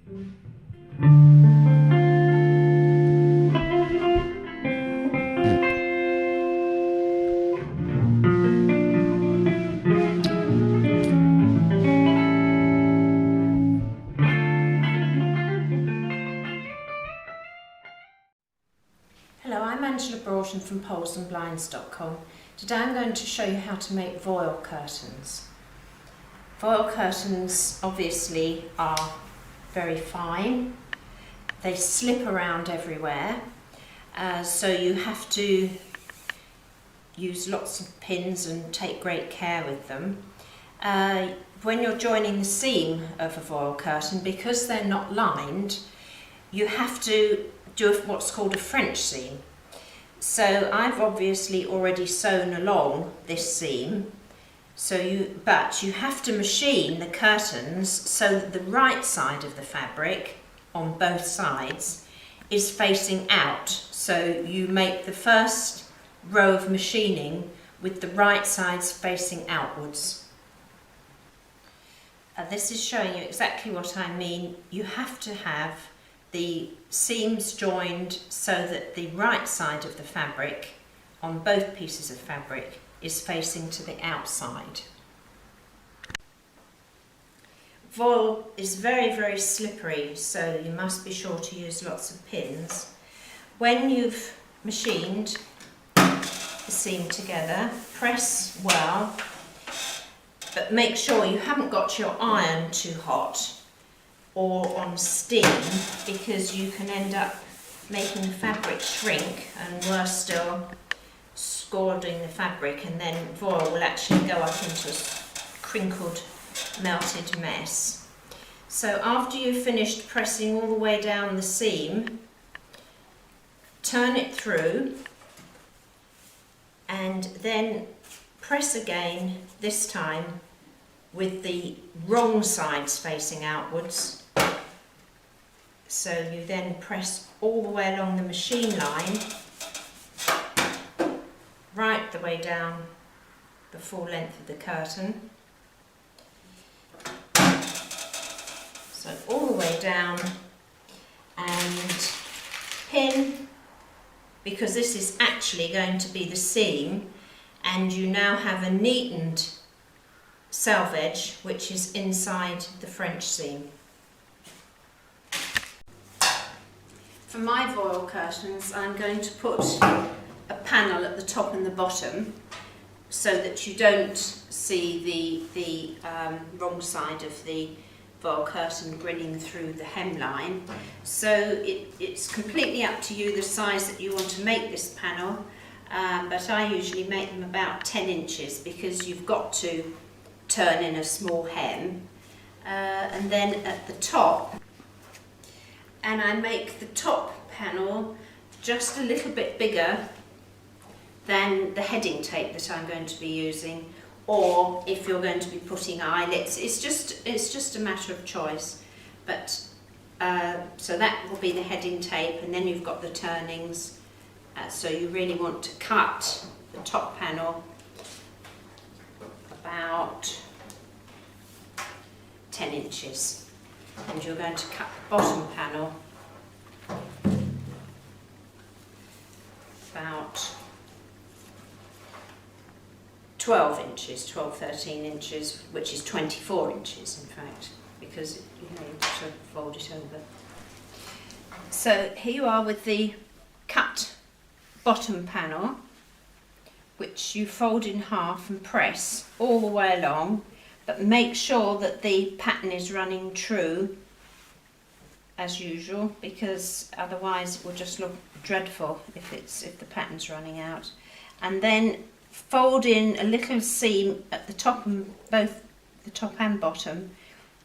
Hello, I'm Angela Broughton from polesandblinds.com. Today I'm going to show you how to make voile curtains. Voile curtains obviously are very fine. They slip around everywhere, so you have to use lots of pins and take great care with them. When you're joining the seam of a voile curtain, because they're not lined, you have to do what's called a French seam. So I've obviously already sewn along this seam, but you have to machine the curtains so that the right side of the fabric on both sides is facing out. So you make the first row of machining with the right sides facing outwards. This is showing you exactly what I mean. You have to have the seams joined so that the right side of the fabric on both pieces of fabric is facing to the outside. Voile is very, very slippery, so you must be sure to use lots of pins. When you've machined the seam together, press well, but make sure you haven't got your iron too hot or on steam, because you can end up making the fabric shrink and, worse still, scalding the fabric, and then voile will actually go up into a crinkled, melted mess. So after you've finished pressing all the way down the seam, turn it through and then press again, this time with the wrong sides facing outwards. So you then press all the way along the machine line, right the way down the full length of the curtain. So all the way down, and pin, because this is actually going to be the seam, and you now have a neatened selvage which is inside the French seam. For my voile curtains, I'm going to put a panel at the top and the bottom so that you don't see the wrong side of the voile curtain grinning through the hemline. So it's completely up to you the size that you want to make this panel, but I usually make them about 10 inches because you've got to turn in a small hem. And then at the top, and I make the top panel just a little bit bigger than the heading tape that I'm going to be using, or if you're going to be putting eyelets, it's just a matter of choice. But so that will be the heading tape, and then you've got the turnings. So you really want to cut the top panel about 10 inches. And you're going to cut the bottom panel about 12 inches, 13 inches, which is 24 inches in fact, because you've got to fold it over. So here you are with the cut bottom panel, which you fold in half and press all the way along, but make sure that the pattern is running true as usual, because otherwise it will just look dreadful if the pattern's running out. And then fold in a little seam at the top, and both the top and bottom,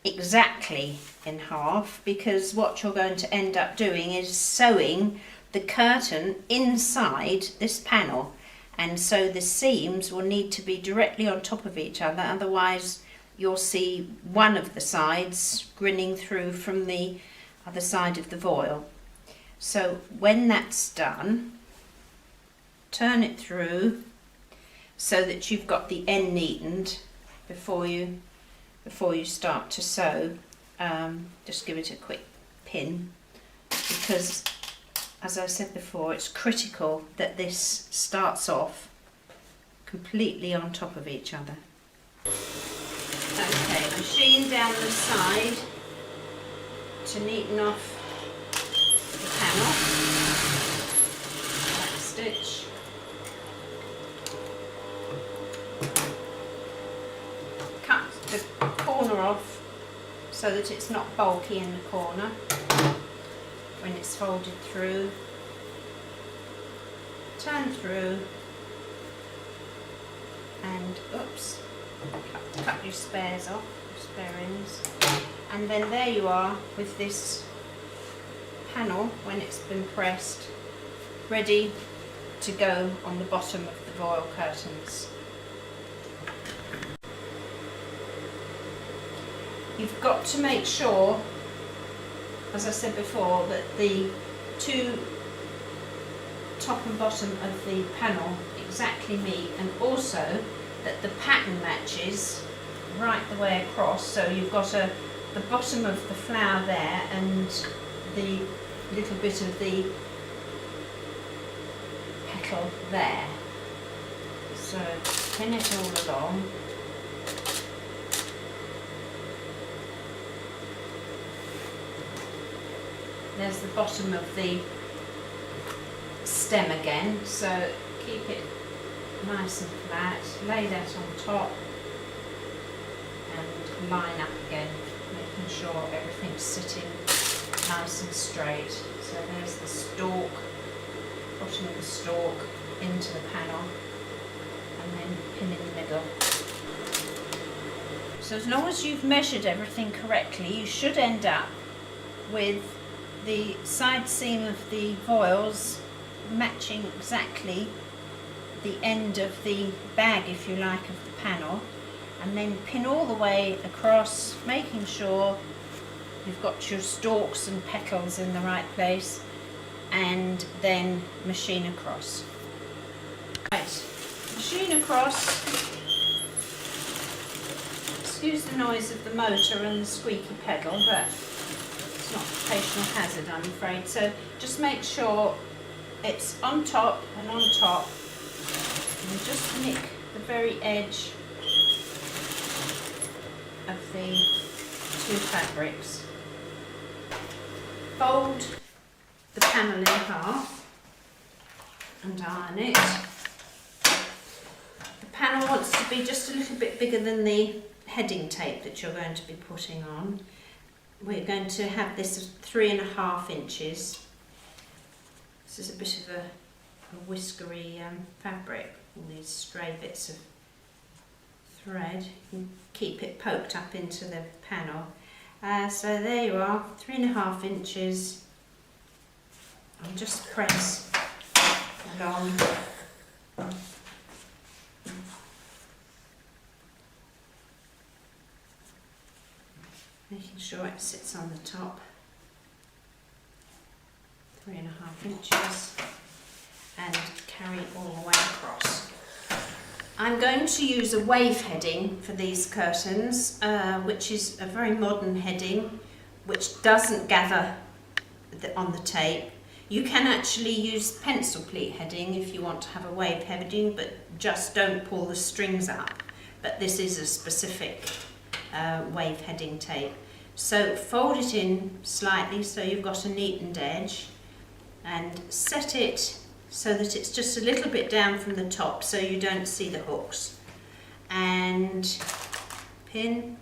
exactly in half, because what you're going to end up doing is sewing the curtain inside this panel, and so the seams will need to be directly on top of each other, otherwise you'll see one of the sides grinning through from the other side of the voile. So when that's done, turn it through so that you've got the end neatened before you start to sew. just give it a quick pin, because as I said before, it's critical that this starts off completely on top of each other. Okay, machine down the side to neaten off the panel. Back stitch. Cut the corner off so that it's not bulky in the corner when it's folded through. Turn through and oops, cut your spares off, your spare ends, and then there you are with this panel when it's been pressed, ready to go on the bottom of the voile curtains. You've got to make sure, as I said before, that the two top and bottom of the panel exactly meet, and also that the pattern matches right the way across, so you've got the bottom of the flower there and the little bit of the petal there. So pin it all along. There's the bottom of the stem again, so keep it nice and flat, lay that on top and line up again, making sure everything's sitting nice and straight. So there's the stalk, bottom of the stalk into the panel, and then pin in the middle. So as long as you've measured everything correctly, you should end up with the side seam of the voiles matching exactly the end of the bag, if you like, of the panel, and then pin all the way across, making sure you've got your stalks and petals in the right place, and then machine across. Right, machine across. Excuse the noise of the motor and the squeaky pedal, but it's not occupational hazard, I'm afraid. So just make sure it's on top and on top, and just nick the very edge of the two fabrics. Fold the panel in half and iron it. The panel wants to be just a little bit bigger than the heading tape that you're going to be putting on. We're going to have this 3.5 inches. This is a bit of a whiskery fabric, all these stray bits of thread. You can keep it poked up into the panel. So there you are, 3.5 inches. And just press along. Making sure it sits on the top. 3.5 inches, and carry all the way across. I'm going to use a wave heading for these curtains, which is a very modern heading, which doesn't gather on the tape. You can actually use pencil pleat heading if you want to have a wave heading, but just don't pull the strings up. But this is a specific wave heading tape. So fold it in slightly so you've got a neatened edge, and set it so that it's just a little bit down from the top so you don't see the hooks, and pin,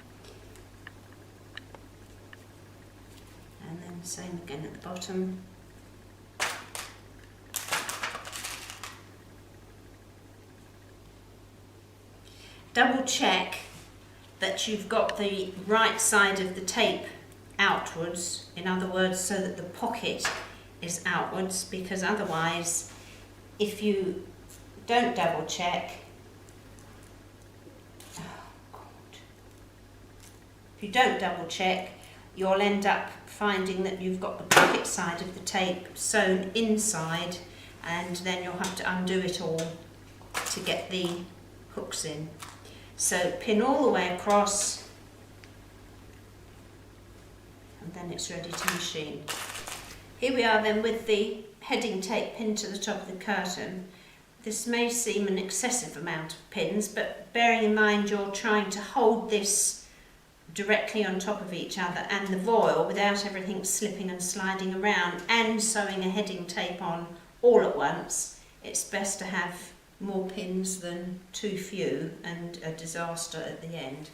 and then same again at the bottom. Double check that you've got the right side of the tape outwards, in other words, so that the pocket is outwards, because otherwise, if you don't double check, you'll end up finding that you've got the pocket side of the tape sewn inside, and then you'll have to undo it all to get the hooks in. So pin all the way across and then it's ready to machine. Here we are then with the heading tape pinned to the top of the curtain. This may seem an excessive amount of pins, but bearing in mind you're trying to hold this directly on top of each other and the voile without everything slipping and sliding around and sewing a heading tape on all at once, it's best to have more pins than too few and a disaster at the end.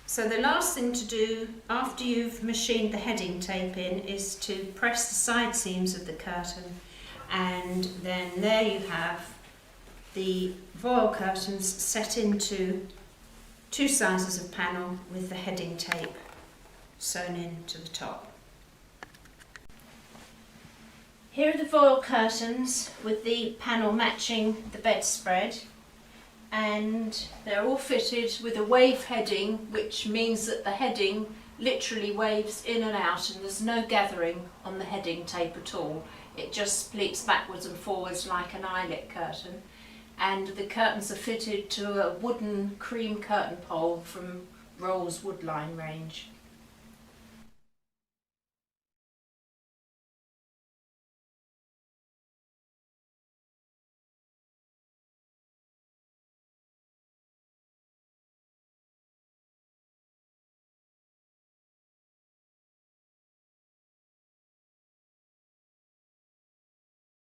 So the last thing to do after you've machined the heading tape in is to press the side seams of the curtain, and then there you have the voile curtains set into 2 sizes of panel with the heading tape sewn in to the top. Here are the voile curtains with the panel matching the bedspread, and they're all fitted with a wave heading, which means that the heading literally waves in and out and there's no gathering on the heading tape at all. It just pleats backwards and forwards like an eyelet curtain, and the curtains are fitted to a wooden cream curtain pole from Roll's Woodline range.